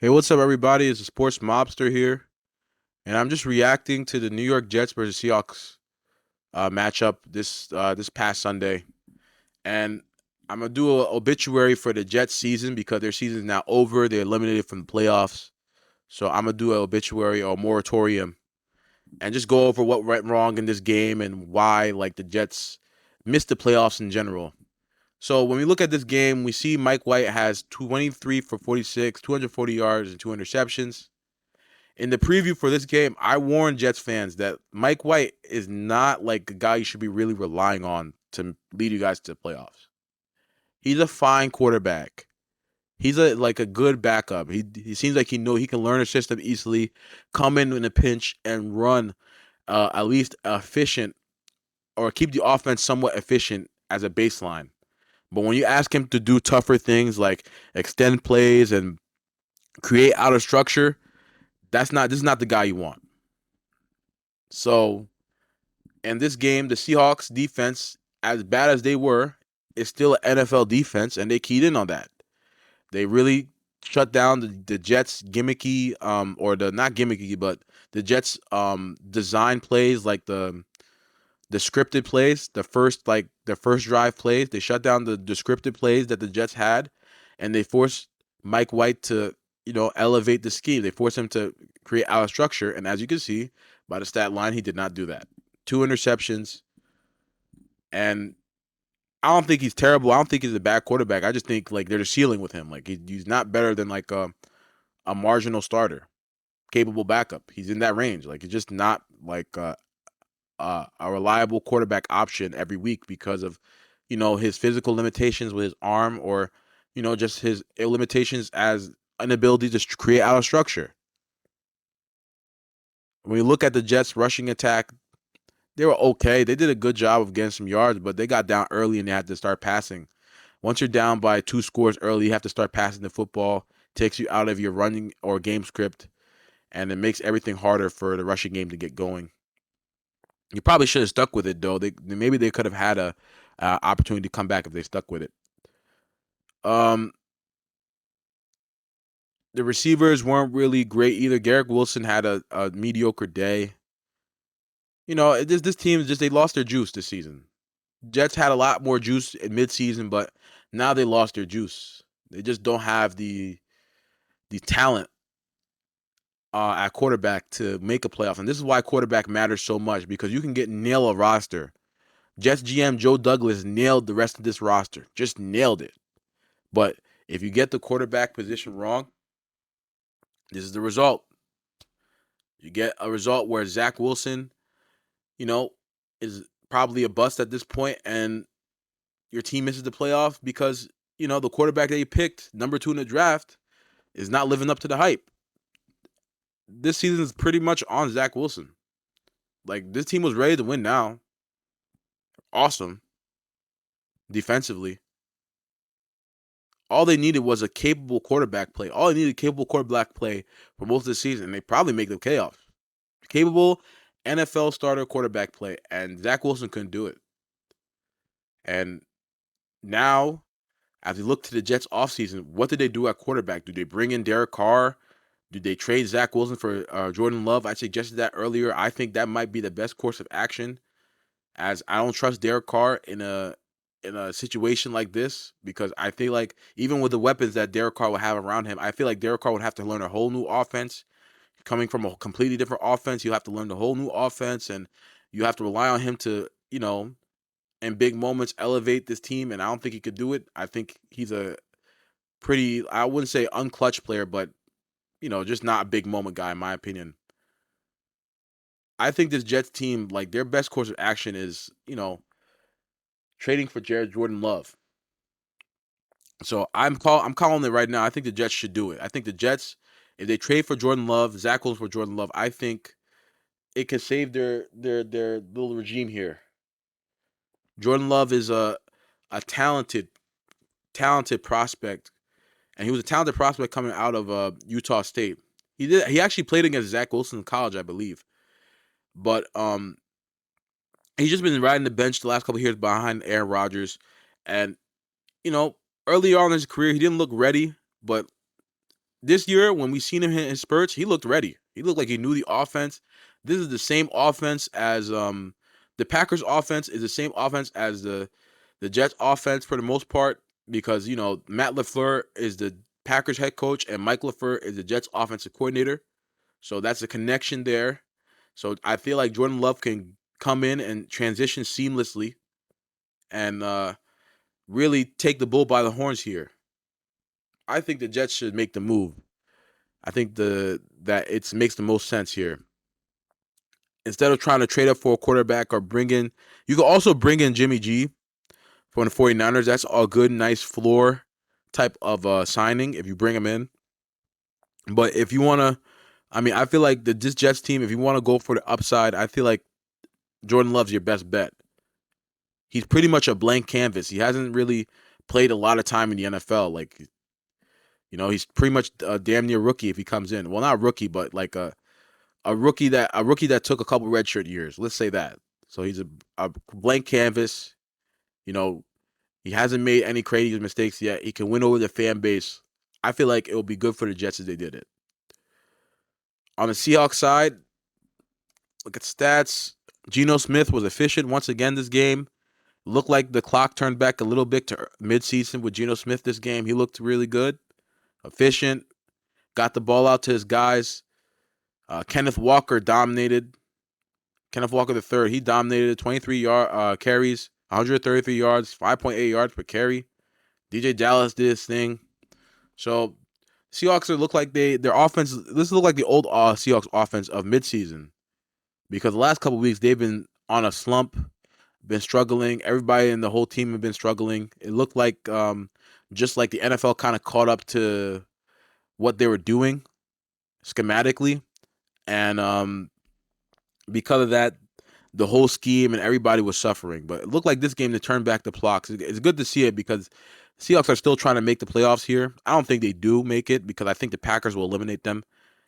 Hey, what's up, everybody? It's a sports mobster here, and I'm just reacting to the New York Jets versus Seahawks matchup this past Sunday. And I'm gonna do an obituary for the Jets season because their season is now over. They're eliminated from the playoffs, so I'm gonna do an obituary or moratorium and just go over what went wrong in this game and why like the Jets missed the playoffs in general. So when we look at this game, we see Mike White has 23 for 46, 240 yards, and two interceptions. In the preview for this game, I warned Jets fans that Mike White is not like a guy you should be really relying on to lead you guys to the playoffs. He's a fine quarterback. He's a good backup. He seems like he can learn a system easily, come in a pinch and run at least efficient or keep the offense somewhat efficient as a baseline. But when you ask him to do tougher things like extend plays and create out of structure, this is not the guy you want. So in this game, the Seahawks defense, as bad as they were, is still an NFL defense, and they keyed in on that. They really shut down the Jets gimmicky, or the not gimmicky, but the Jets design plays like the scripted plays, the first drive plays. They shut down the scripted plays that the Jets had, and they forced Mike White to elevate the scheme. They forced him to create out of structure, and as you can see by the stat line, he did not do that. Two interceptions, and I don't think he's terrible. I don't think he's a bad quarterback. I just think like there's a ceiling with him. Like he's not better than like a marginal starter, capable backup. He's in that range. Like he's just not like a reliable quarterback option every week because of his physical limitations with his arm, or just his limitations as an ability to create out of structure. When you look at the Jets rushing attack, they were okay. They did a good job of getting some yards, but they got down early and they had to start passing. Once you're down by two scores early, you have to start passing the football. Takes you out of your running or game script, and it makes everything harder for the rushing game to get going. You probably should have stuck with it though. Maybe they could have had a opportunity to come back if they stuck with it. Um, the receivers weren't really great either. Garrett Wilson had a mediocre day. This team just they lost their juice this season. Jets had a lot more juice in midseason, but now they lost their juice. They just don't have the talent at quarterback to make a playoff, and this is why quarterback matters so much because you can nail a roster. Jets GM Joe Douglas nailed the rest of this roster, just nailed it. But if you get the quarterback position wrong, this is the result. You get a result where Zach Wilson, you know, is probably a bust at this point, and your team misses the playoff because the quarterback that you picked, number 2 in the draft, is not living up to the hype. This season is pretty much on Zach Wilson. Like this team was ready to win now. Awesome defensively. All they needed was a capable quarterback play. All they needed capable quarterback play for most of the season, and they probably make the chaos. Capable NFL starter quarterback play, and Zach Wilson couldn't do it. And now, as we look to the Jets offseason, what did they do at quarterback? Do they bring in Derek Carr? Do they trade Zach Wilson for Jordan Love? I suggested that earlier. I think that might be the best course of action, as I don't trust Derek Carr in a situation like this because I feel like even with the weapons that Derek Carr will have around him, I feel like Derek Carr would have to learn a whole new offense. Coming from a completely different offense, you have to learn the whole new offense, and you have to rely on him to, in big moments, elevate this team. And I don't think he could do it. I think he's a pretty, I wouldn't say unclutch player, but just not a big moment guy in my opinion. I think this Jets team, like their best course of action is, trading for Jared Jordan Love. So I'm calling it right now. I think the Jets should do it. I think the Jets, if they trade for Jordan Love, Zach Wilson for Jordan Love, I think it could save their little regime here. Jordan Love is a talented prospect, and he was a talented prospect coming out of Utah State. He actually played against Zach Wilson in college, I believe, but he's just been riding the bench the last couple of years behind Aaron Rodgers, and you know early on in his career he didn't look ready, but this year when we seen him hit in spurts, he looked ready. He looked like he knew the offense. This is the same offense as the Packers offense is the same offense as the Jets offense for the most part because Matt LaFleur is the Packers head coach and Mike LaFleur is the Jets offensive coordinator. So that's a connection there. So I feel like Jordan Love can come in and transition seamlessly and really take the bull by the horns here. I think the Jets should make the move. I think that it makes the most sense here. Instead of trying to trade up for a quarterback or you can also bring in Jimmy G from the 49ers. That's a good, nice floor type of signing if you bring him in. But if you want to, I feel like this Jets team, if you want to go for the upside, I feel like Jordan Love's your best bet. He's pretty much a blank canvas. He hasn't really played a lot of time in the NFL. Like, he's pretty much a damn near rookie if he comes in. Well, not rookie, but like a rookie that took a couple redshirt years. Let's say that. So he's a blank canvas. You know, he hasn't made any crazy mistakes yet. He can win over the fan base. I feel like it will be good for the Jets if they did it. On the Seahawks side, look at stats. Geno Smith was efficient once again this game. Looked like the clock turned back a little bit to midseason with Geno Smith this game. He looked really good, efficient, got the ball out to his guys. Kenneth Walker dominated. Kenneth Walker III, he dominated 23 carries, 133 yards, 5.8 yards per carry. DJ Dallas did his thing. So Seahawks look like their offense. This look like the old Seahawks offense of midseason because the last couple of weeks they've been on a slump, been struggling. Everybody in the whole team have been struggling. It looked like just like the NFL kind of caught up to what they were doing schematically, and because of that, the whole scheme and everybody was suffering. But it looked like this game to turn back the clock. It's good to see it because Seahawks are still trying to make the playoffs here. I don't think they do make it because I think the Packers will eliminate them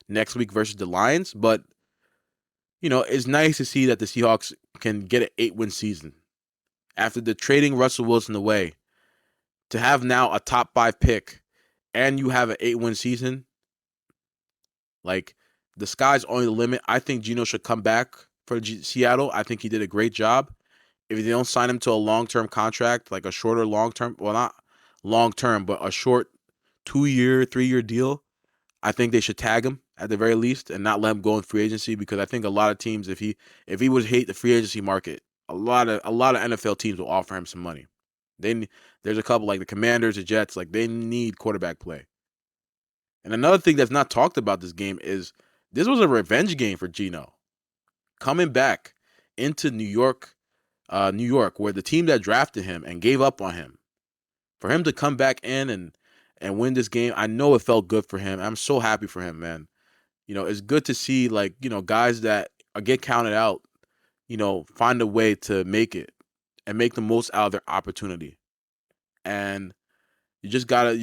next week versus the Lions. But, it's nice to see that the Seahawks can get an 8-win season. After the trading Russell Wilson away, to have now a top 5 pick and you have an 8-win season, like the sky's only the limit. I think Geno should come back for Seattle. I think he did a great job. If they don't sign him to a long-term contract, like a shorter long-term, well, not long-term, but a short 2-year, 3-year deal, I think they should tag him at the very least and not let him go in free agency because I think a lot of teams, if he would hate the free agency market, a lot of NFL teams will offer him some money. There's a couple like the Commanders, the Jets, like they need quarterback play. And another thing that's not talked about this game is this was a revenge game for Geno. Coming back into New York, where the team that drafted him and gave up on him, for him to come back in and win this game, I know it felt good for him. I'm so happy for him, man. It's good to see guys that get counted out, find a way to make it and make the most out of their opportunity. And you just gotta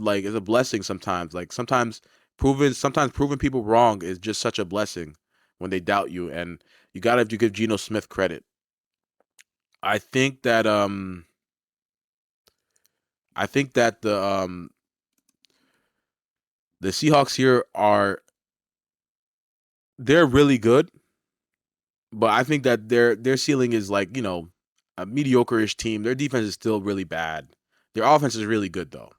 like it's a blessing sometimes. Like sometimes proving people wrong is just such a blessing when they doubt you, and you gotta give Geno Smith credit. I think that the Seahawks here they're really good, but I think that their ceiling is like, a mediocre-ish team. Their defense is still really bad. Their offense is really good though.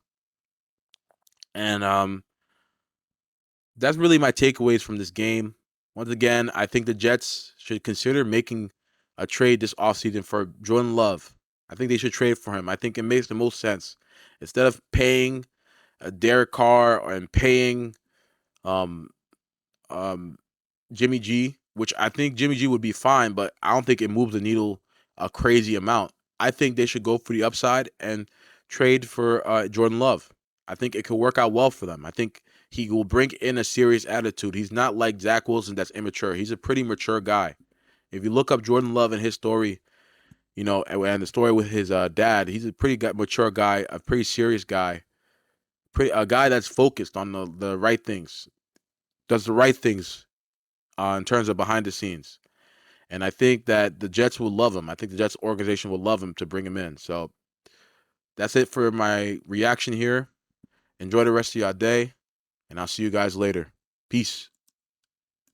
And that's really my takeaways from this game. Once again, I think the Jets should consider making a trade this offseason for Jordan Love. I think they should trade for him. I think it makes the most sense. Instead of paying a Derek Carr and paying um, um, Jimmy G, which I think Jimmy G would be fine, but I don't think it moves the needle a crazy amount. I think they should go for the upside and trade for Jordan Love. I think it could work out well for them. I think he will bring in a serious attitude. He's not like Zach Wilson that's immature. He's a pretty mature guy. If you look up Jordan Love and his story, and the story with his dad, he's a pretty mature guy, a pretty serious guy, a guy that's focused on the right things, does the right things in terms of behind the scenes. And I think that the Jets will love him. I think the Jets organization will love him to bring him in. So that's it for my reaction here. Enjoy the rest of your day. and I'll see you guys later. Peace.